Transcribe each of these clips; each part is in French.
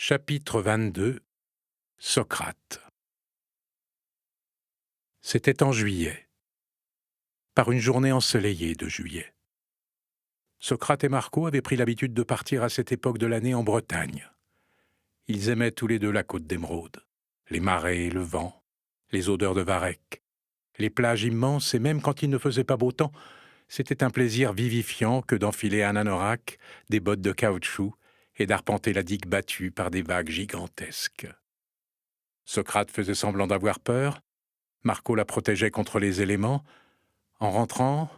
Chapitre 22. Socrate. C'était en juillet, par une journée ensoleillée de juillet. Socrate et Marco avaient pris l'habitude de partir à cette époque de l'année en Bretagne. Ils aimaient tous les deux la côte d'Émeraude, les marais, le vent, les odeurs de varech, les plages immenses, et même quand il ne faisait pas beau temps, c'était un plaisir vivifiant que d'enfiler un anorak, des bottes de caoutchouc et d'arpenter la digue battue par des vagues gigantesques. Socrate faisait semblant d'avoir peur, Marco la protégeait contre les éléments. En rentrant,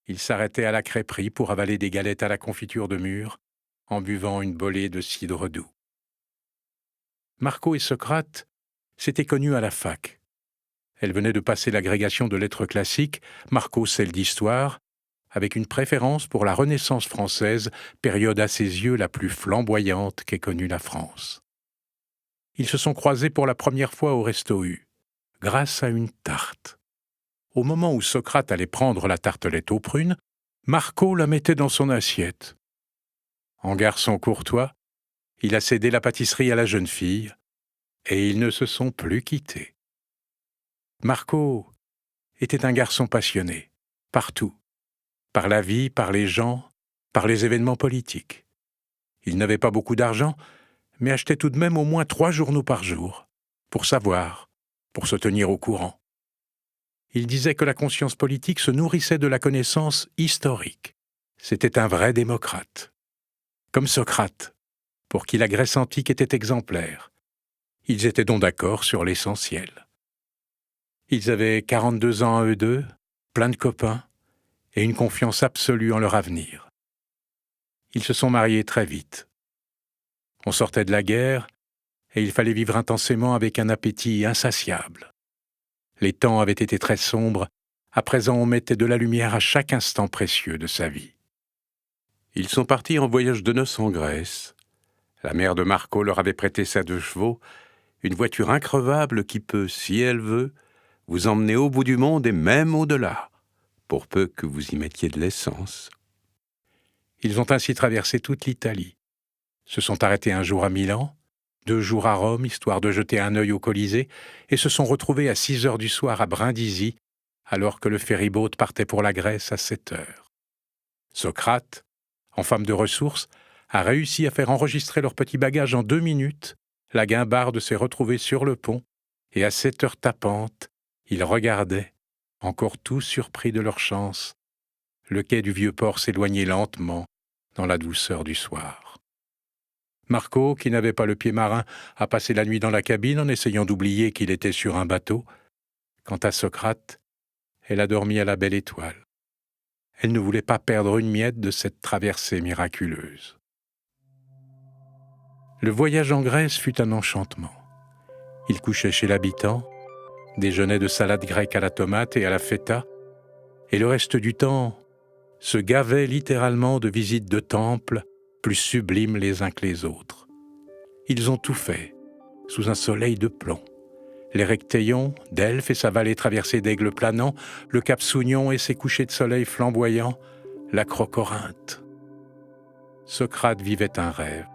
il s'arrêtait à la crêperie pour avaler des galettes à la confiture de mûre, en buvant une bolée de cidre doux. Marco et Socrate s'étaient connus à la fac. Elle venait de passer l'agrégation de lettres classiques, Marco celle d'histoire, avec une préférence pour la Renaissance française, période à ses yeux la plus flamboyante qu'ait connue la France. Ils se sont croisés pour la première fois au Resto U, grâce à une tarte. Au moment où Socrate allait prendre la tartelette aux prunes, Marco la mettait dans son assiette. En garçon courtois, il a cédé la pâtisserie à la jeune fille, et ils ne se sont plus quittés. Marco était un garçon passionné, partout, par la vie, par les gens, par les événements politiques. Il n'avait pas beaucoup d'argent, mais achetait tout de même au moins 3 journaux par jour, pour savoir, pour se tenir au courant. Il disait que la conscience politique se nourrissait de la connaissance historique. C'était un vrai démocrate. Comme Socrate, pour qui la Grèce antique était exemplaire. Ils étaient donc d'accord sur l'essentiel. Ils avaient 42 ans à eux deux, plein de copains, et une confiance absolue en leur avenir. Ils se sont mariés très vite. On sortait de la guerre, et il fallait vivre intensément avec un appétit insatiable. Les temps avaient été très sombres, à présent on mettait de la lumière à chaque instant précieux de sa vie. Ils sont partis en voyage de noces en Grèce. La mère de Marco leur avait prêté sa 2 chevaux, une voiture increvable qui peut, si elle veut, vous emmener au bout du monde et même au-delà, pour peu que vous y mettiez de l'essence. Ils ont ainsi traversé toute l'Italie, se sont arrêtés un jour à Milan, 2 jours à Rome, histoire de jeter un œil au Colisée, et se sont retrouvés à 6 heures du soir à Brindisi, alors que le ferry-boat partait pour la Grèce à 7 heures. Socrate, en femme de ressources, a réussi à faire enregistrer leur petit bagage en 2 minutes. La guimbarde s'est retrouvée sur le pont, et à 7 heures tapantes, ils regardaient, encore tout surpris de leur chance, le quai du vieux port s'éloigner lentement dans la douceur du soir. Marco, qui n'avait pas le pied marin, a passé la nuit dans la cabine en essayant d'oublier qu'il était sur un bateau. Quant à Socrate, elle a dormi à la belle étoile. Elle ne voulait pas perdre une miette de cette traversée miraculeuse. Le voyage en Grèce fut un enchantement. Ils couchaient chez l'habitant, déjeunaient de salade grecque à la tomate et à la feta, et le reste du temps se gavaient littéralement de visites de temples plus sublimes les uns que les autres. Ils ont tout fait, sous un soleil de plomb. L'Érectéion, Delphes et sa vallée traversée d'aigles planants, le cap Sounion et ses couchers de soleil flamboyants, l'Acrocorinthe. Socrate vivait un rêve.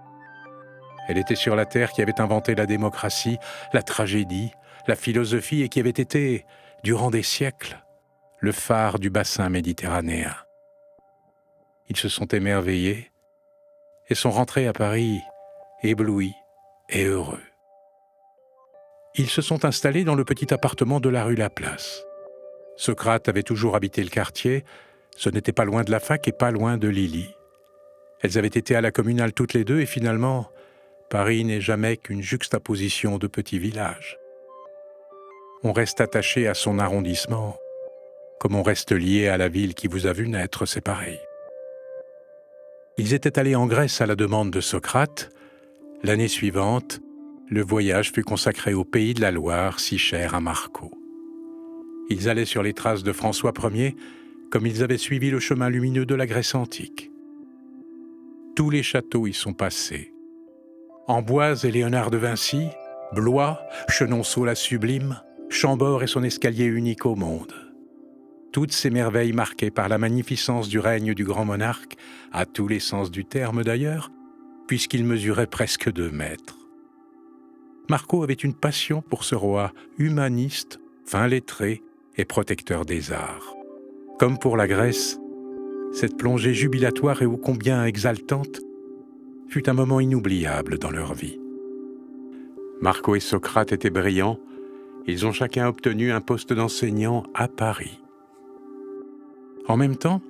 Elle était sur la terre qui avait inventé la démocratie, la tragédie, la philosophie et qui avait été, durant des siècles, le phare du bassin méditerranéen. Ils se sont émerveillés et sont rentrés à Paris, éblouis et heureux. Ils se sont installés dans le petit appartement de la rue Laplace. Socrate avait toujours habité le quartier, ce n'était pas loin de la fac et pas loin de Lily. Elles avaient été à la communale toutes les deux et finalement, Paris n'est jamais qu'une juxtaposition de petits villages. On reste attaché à son arrondissement, comme on reste lié à la ville qui vous a vu naître, c'est pareil. Ils étaient allés en Grèce à la demande de Socrate. L'année suivante, le voyage fut consacré au pays de la Loire, si cher à Marco. Ils allaient sur les traces de François Ier, comme ils avaient suivi le chemin lumineux de la Grèce antique. Tous les châteaux y sont passés. Amboise et Léonard de Vinci, Blois, Chenonceau la sublime, Chambord et son escalier unique au monde. Toutes ces merveilles marquées par la magnificence du règne du grand monarque, à tous les sens du terme d'ailleurs, puisqu'il mesurait presque 2 mètres. Marco avait une passion pour ce roi humaniste, fin lettré et protecteur des arts. Comme pour la Grèce, cette plongée jubilatoire et ô combien exaltante fut un moment inoubliable dans leur vie. Marco et Socrate étaient brillants, ils ont chacun obtenu un poste d'enseignant à Paris. En même temps,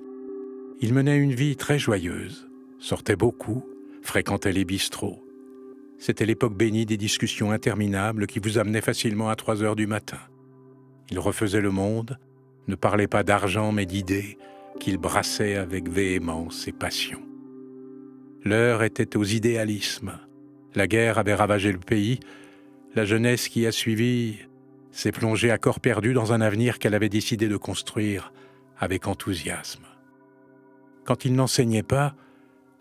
ils menaient une vie très joyeuse, sortaient beaucoup, fréquentaient les bistrots. C'était l'époque bénie des discussions interminables qui vous amenaient facilement à 3 heures du matin. Ils refaisaient le monde, ne parlaient pas d'argent mais d'idées, qu'ils brassaient avec véhémence et passion. L'heure était aux idéalismes. La guerre avait ravagé le pays. La jeunesse qui a suivi s'est plongée à corps perdu dans un avenir qu'elle avait décidé de construire avec enthousiasme. Quand ils n'enseignaient pas,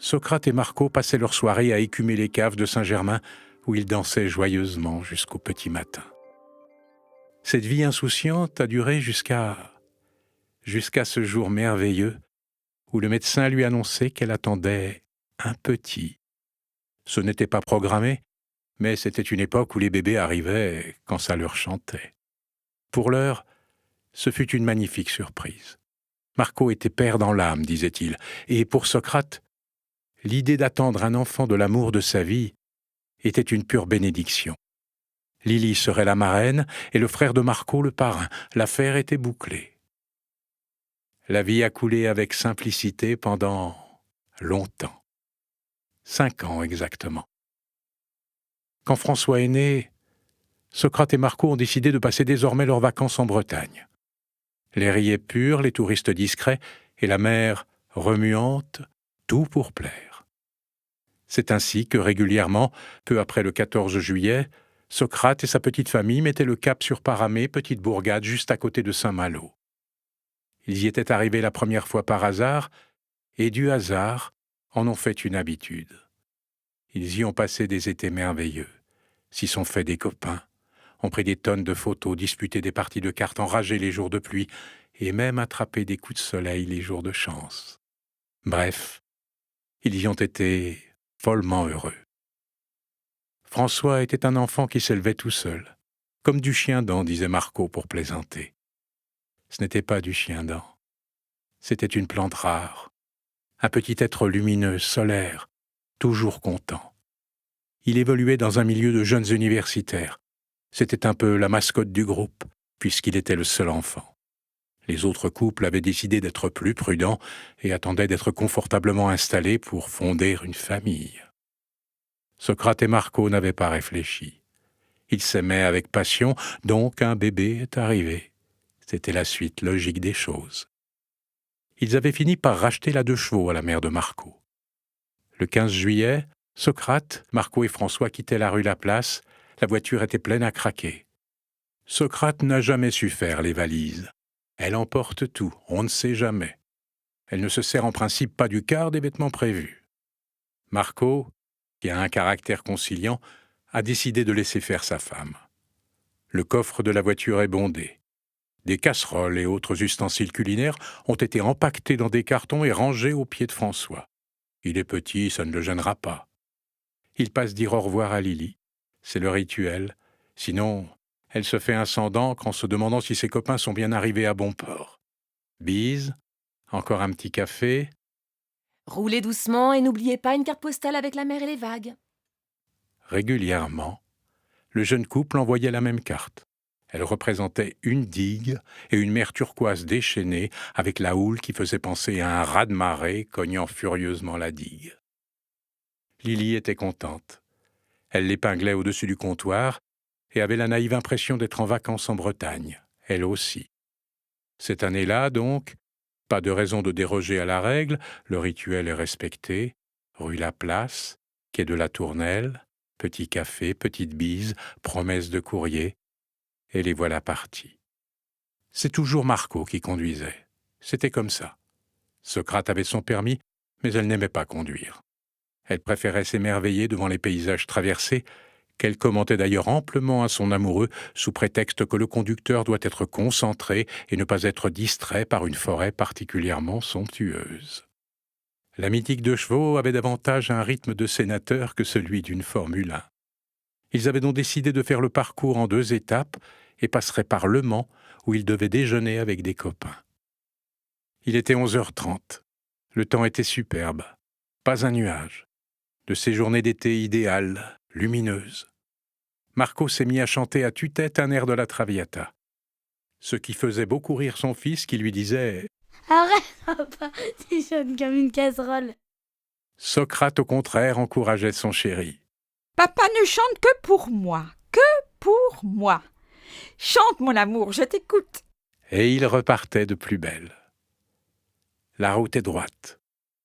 Socrate et Marco passaient leur soirée à écumer les caves de Saint-Germain où ils dansaient joyeusement jusqu'au petit matin. Cette vie insouciante a duré jusqu'à ce jour merveilleux où le médecin lui annonçait qu'elle attendait un petit. Ce n'était pas programmé, mais c'était une époque où les bébés arrivaient quand ça leur chantait. Pour l'heure, ce fut une magnifique surprise. Marco était père dans l'âme, disait-il, et pour Socrate, l'idée d'attendre un enfant de l'amour de sa vie était une pure bénédiction. Lily serait la marraine et le frère de Marco le parrain. L'affaire était bouclée. La vie a coulé avec simplicité pendant longtemps. 5 ans exactement. Quand François est né, Socrate et Marco ont décidé de passer désormais leurs vacances en Bretagne. L'air y est pur, les touristes discrets et la mer remuante, tout pour plaire. C'est ainsi que régulièrement, peu après le 14 juillet, Socrate et sa petite famille mettaient le cap sur Paramé, petite bourgade juste à côté de Saint-Malo. Ils y étaient arrivés la première fois par hasard, et du hasard en ont fait une habitude. Ils y ont passé des étés merveilleux, s'y sont fait des copains, ont pris des tonnes de photos, disputé des parties de cartes, enragé les jours de pluie, et même attrapé des coups de soleil les jours de chance. Bref, ils y ont été follement heureux. François était un enfant qui s'élevait tout seul, comme du chien-dent, disait Marco pour plaisanter. Ce n'était pas du chien-dent, c'était une plante rare, un petit être lumineux, solaire, toujours content. Il évoluait dans un milieu de jeunes universitaires. C'était un peu la mascotte du groupe, puisqu'il était le seul enfant. Les autres couples avaient décidé d'être plus prudents et attendaient d'être confortablement installés pour fonder une famille. Socrate et Marco n'avaient pas réfléchi. Ils s'aimaient avec passion, donc un bébé est arrivé. C'était la suite logique des choses. Ils avaient fini par racheter la 2 chevaux à la mère de Marco. Le 15 juillet, Socrate, Marco et François quittaient la rue Laplace. La voiture était pleine à craquer. Socrate n'a jamais su faire les valises. Elle emporte tout, on ne sait jamais. Elle ne se sert en principe pas du quart des vêtements prévus. Marco, qui a un caractère conciliant, a décidé de laisser faire sa femme. Le coffre de la voiture est bondé. Des casseroles et autres ustensiles culinaires ont été empaquetés dans des cartons et rangés aux pieds de François. Il est petit, ça ne le gênera pas. Il passe dire au revoir à Lily. C'est le rituel. Sinon, elle se fait un sang d'encre en se demandant si ses copains sont bien arrivés à bon port. Bise, encore un petit café. Roulez doucement et n'oubliez pas une carte postale avec la mer et les vagues. Régulièrement, le jeune couple envoyait la même carte. Elle représentait une digue et une mer turquoise déchaînée avec la houle qui faisait penser à un raz-de-marée cognant furieusement la digue. Lily était contente. Elle l'épinglait au-dessus du comptoir et avait la naïve impression d'être en vacances en Bretagne, elle aussi. Cette année-là, donc, pas de raison de déroger à la règle, le rituel est respecté, rue Laplace, quai de la Tournelle, petit café, petite bise, promesse de courrier, et les voilà partis. C'est toujours Marco qui conduisait. C'était comme ça. Socrate avait son permis, mais elle n'aimait pas conduire. Elle préférait s'émerveiller devant les paysages traversés, qu'elle commentait d'ailleurs amplement à son amoureux sous prétexte que le conducteur doit être concentré et ne pas être distrait par une forêt particulièrement somptueuse. La mythique 2 chevaux avait davantage un rythme de sénateur que celui d'une Formule 1. Ils avaient donc décidé de faire le parcours en 2 étapes et passeraient par Le Mans, où ils devaient déjeuner avec des copains. Il était 11h30. Le temps était superbe. Pas un nuage. De ces journées d'été idéales, lumineuses. Marco s'est mis à chanter à tue-tête un air de la Traviata. Ce qui faisait beaucoup rire son fils qui lui disait « Arrête, papa, tu chantes comme une casserole. » Socrate, au contraire, encourageait son chéri. « Papa ne chante que pour moi, que pour moi. Chante, mon amour, je t'écoute. » Et il repartait de plus belle. La route est droite,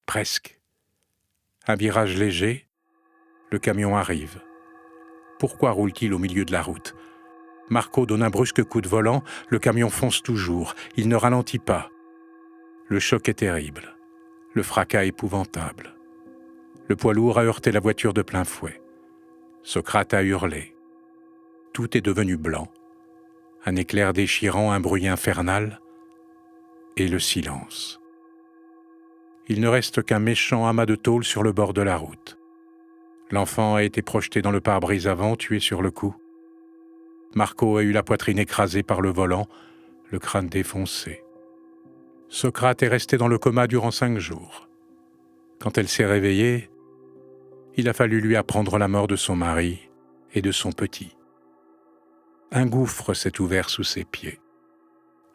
presque. Un virage léger, le camion arrive. Pourquoi roule-t-il au milieu de la route ? Marco donne un brusque coup de volant, le camion fonce toujours, il ne ralentit pas. Le choc est terrible, le fracas épouvantable. Le poids lourd a heurté la voiture de plein fouet. Socrate a hurlé. Tout est devenu blanc. Un éclair déchirant, un bruit infernal, et le silence. Il ne reste qu'un méchant amas de tôle sur le bord de la route. L'enfant a été projeté dans le pare-brise avant, tué sur le coup. Marco a eu la poitrine écrasée par le volant, le crâne défoncé. Socrate est resté dans le coma durant 5 jours. Quand elle s'est réveillée, il a fallu lui apprendre la mort de son mari et de son petit. Un gouffre s'est ouvert sous ses pieds.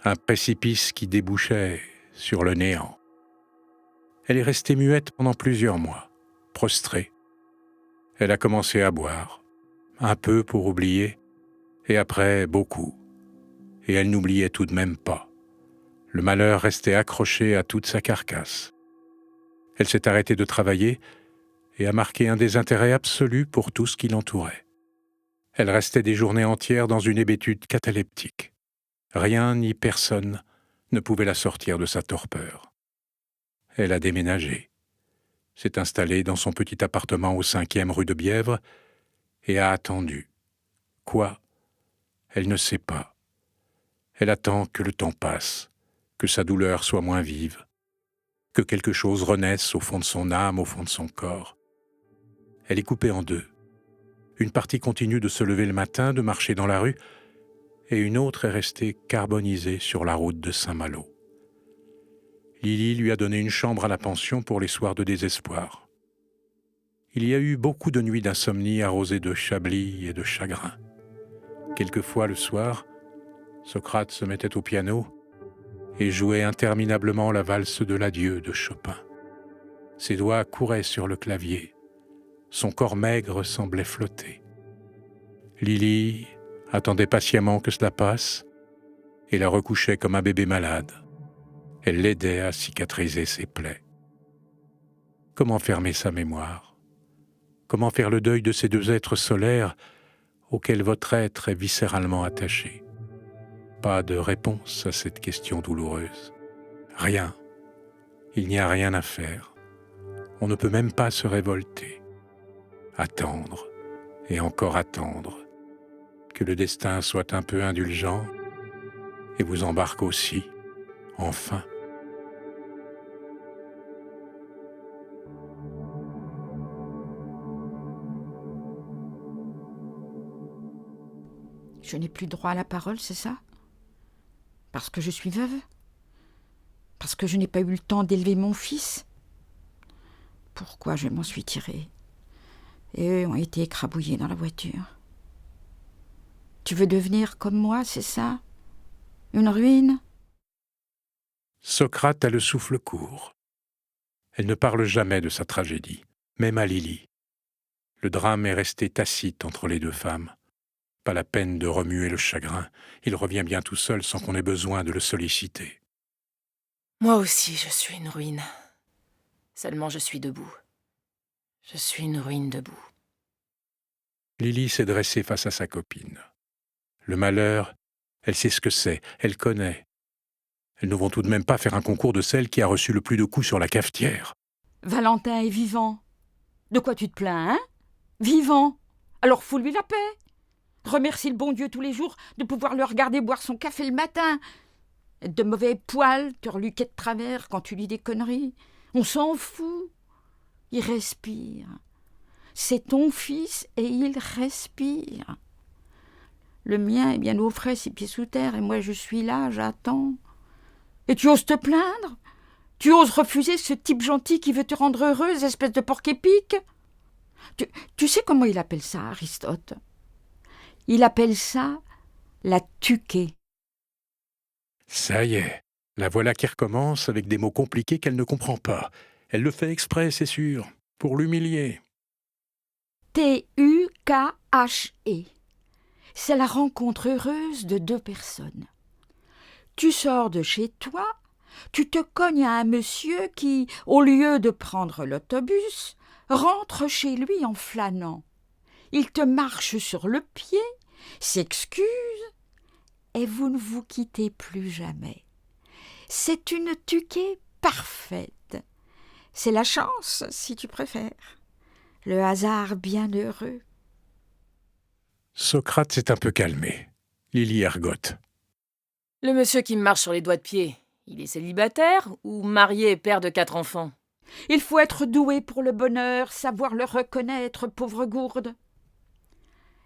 Un précipice qui débouchait sur le néant. Elle est restée muette pendant plusieurs mois, prostrée. Elle a commencé à boire, un peu pour oublier, et après beaucoup. Et elle n'oubliait tout de même pas. Le malheur restait accroché à toute sa carcasse. Elle s'est arrêtée de travailler et a marqué un désintérêt absolu pour tout ce qui l'entourait. Elle restait des journées entières dans une hébétude cataleptique. Rien ni personne ne pouvait la sortir de sa torpeur. Elle a déménagé, s'est installée dans son petit appartement au 5e rue de Bièvre et a attendu. Quoi ? Elle ne sait pas. Elle attend que le temps passe, que sa douleur soit moins vive, que quelque chose renaisse au fond de son âme, au fond de son corps. Elle est coupée en 2. Une partie continue de se lever le matin, de marcher dans la rue, et une autre est restée carbonisée sur la route de Saint-Malo. Lily lui a donné une chambre à la pension pour les soirs de désespoir. Il y a eu beaucoup de nuits d'insomnie arrosées de chablis et de chagrin. Quelquefois le soir, Socrate se mettait au piano et jouait interminablement la valse de l'adieu de Chopin. Ses doigts couraient sur le clavier. Son corps maigre semblait flotter. Lily attendait patiemment que cela passe et la recouchait comme un bébé malade. Elle l'aidait à cicatriser ses plaies. Comment fermer sa mémoire ? Comment faire le deuil de ces 2 êtres solaires auxquels votre être est viscéralement attaché ? Pas de réponse à cette question douloureuse. Rien. Il n'y a rien à faire. On ne peut même pas se révolter. Attendre, et encore attendre, que le destin soit un peu indulgent et vous embarque aussi, enfin. Je n'ai plus droit à la parole, c'est ça ? Parce que je suis veuve ? Parce que je n'ai pas eu le temps d'élever mon fils ? Pourquoi je m'en suis tirée ? Et eux ont été écrabouillés dans la voiture. Tu veux devenir comme moi, c'est ça ? Une ruine ? Socrate a le souffle court. Elle ne parle jamais de sa tragédie, même à Lily. Le drame est resté tacite entre les 2 femmes. Pas la peine de remuer le chagrin. Il revient bien tout seul sans qu'on ait besoin de le solliciter. Moi aussi, je suis une ruine. Seulement, je suis debout. Je suis une ruine debout. Lily s'est dressée face à sa copine. Le malheur, elle sait ce que c'est, elle connaît. Elles ne vont tout de même pas faire un concours de celle qui a reçu le plus de coups sur la cafetière. Valentin est vivant. De quoi tu te plains, hein ? Vivant. Alors fous-lui la paix. Remercie le bon Dieu tous les jours de pouvoir le regarder boire son café le matin. De mauvais poils te reluquer de travers quand tu lis des conneries. On s'en fout. Il respire. C'est ton fils et il respire. Le mien est bien au frais, 6 pieds sous terre, et moi je suis là, j'attends. Et tu oses te plaindre? Tu oses refuser ce type gentil qui veut te rendre heureuse, espèce de porc-épic? Tu sais comment il appelle ça, Aristote? Il appelle ça la tuquée. Ça y est, la voilà qui recommence avec des mots compliqués qu'elle ne comprend pas. Elle le fait exprès, c'est sûr, pour l'humilier. T-U-K-H-E. C'est la rencontre heureuse de 2 personnes. Tu sors de chez toi, tu te cognes à un monsieur qui, au lieu de prendre l'autobus, rentre chez lui en flânant. Il te marche sur le pied, s'excuse, et vous ne vous quittez plus jamais. C'est une tuquée parfaite. C'est la chance, si tu préfères. Le hasard bienheureux. Socrate s'est un peu calmé. Lily ergote. Le monsieur qui me marche sur les doigts de pied, il est célibataire ou marié et père de 4 enfants? Il faut être doué pour le bonheur, savoir le reconnaître, pauvre gourde.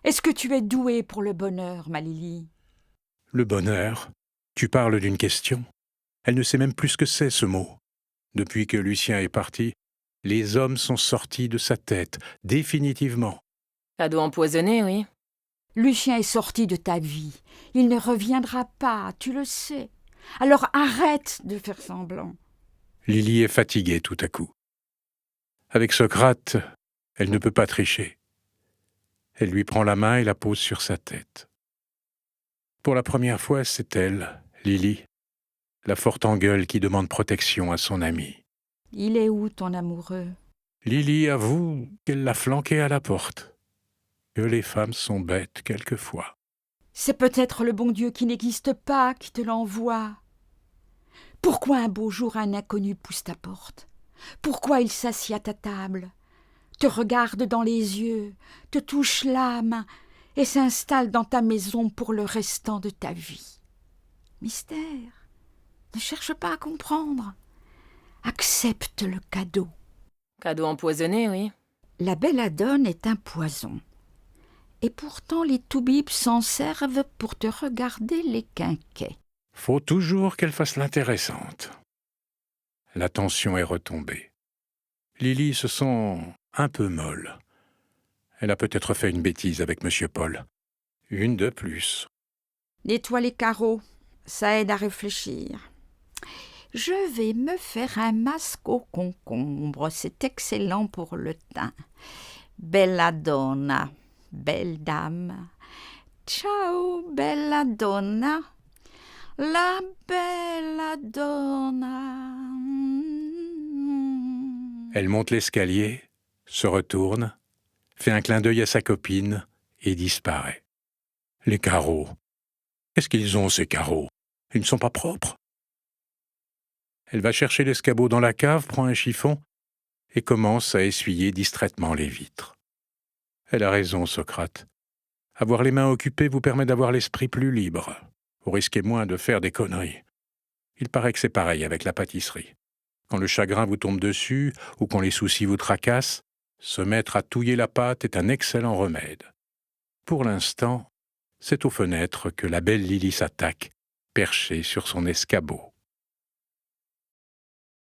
Est-ce que tu es doué pour le bonheur, ma Lily? Le bonheur? Tu parles d'une question? Elle ne sait même plus ce que c'est, ce mot. Depuis que Lucien est parti, les hommes sont sortis de sa tête, définitivement. Cadeau empoisonné, oui. Lucien est sorti de ta vie. Il ne reviendra pas, tu le sais. Alors arrête de faire semblant. Lily est fatiguée tout à coup. Avec Socrate, elle ne peut pas tricher. Elle lui prend la main et la pose sur sa tête. Pour la première fois, c'est elle, Lily, la forte engueule qui demande protection à son ami. Il est où ton amoureux? Lily avoue qu'elle l'a flanqué à la porte. Que les femmes sont bêtes quelquefois. C'est peut-être le bon Dieu qui n'existe pas qui te l'envoie. Pourquoi un beau jour un inconnu pousse ta porte? Pourquoi il s'assied à ta table, te regarde dans les yeux, te touche l'âme et s'installe dans ta maison pour le restant de ta vie? Mystère. Ne cherche pas à comprendre. Accepte le cadeau. Cadeau empoisonné, oui. La belladone est un poison. Et pourtant les toubibs s'en servent pour te regarder les quinquets. Faut toujours qu'elle fasse l'intéressante. La tension est retombée. Lily se sent un peu molle. Elle a peut-être fait une bêtise avec M. Paul. Une de plus. Nettoie les carreaux, ça aide à réfléchir. Je vais me faire un masque au concombre, c'est excellent pour le teint. Belladonna, belle dame. Ciao, belladonna. La belladonna. Elle monte l'escalier, se retourne, fait un clin d'œil à sa copine et disparaît. Les carreaux. Qu'est-ce qu'ils ont, ces carreaux? Ils ne sont pas propres. Elle va chercher l'escabeau dans la cave, prend un chiffon et commence à essuyer distraitement les vitres. Elle a raison, Socrate. Avoir les mains occupées vous permet d'avoir l'esprit plus libre. Vous risquez moins de faire des conneries. Il paraît que c'est pareil avec la pâtisserie. Quand le chagrin vous tombe dessus ou quand les soucis vous tracassent, se mettre à touiller la pâte est un excellent remède. Pour l'instant, c'est aux fenêtres que la belle Lily s'attaque, perchée sur son escabeau.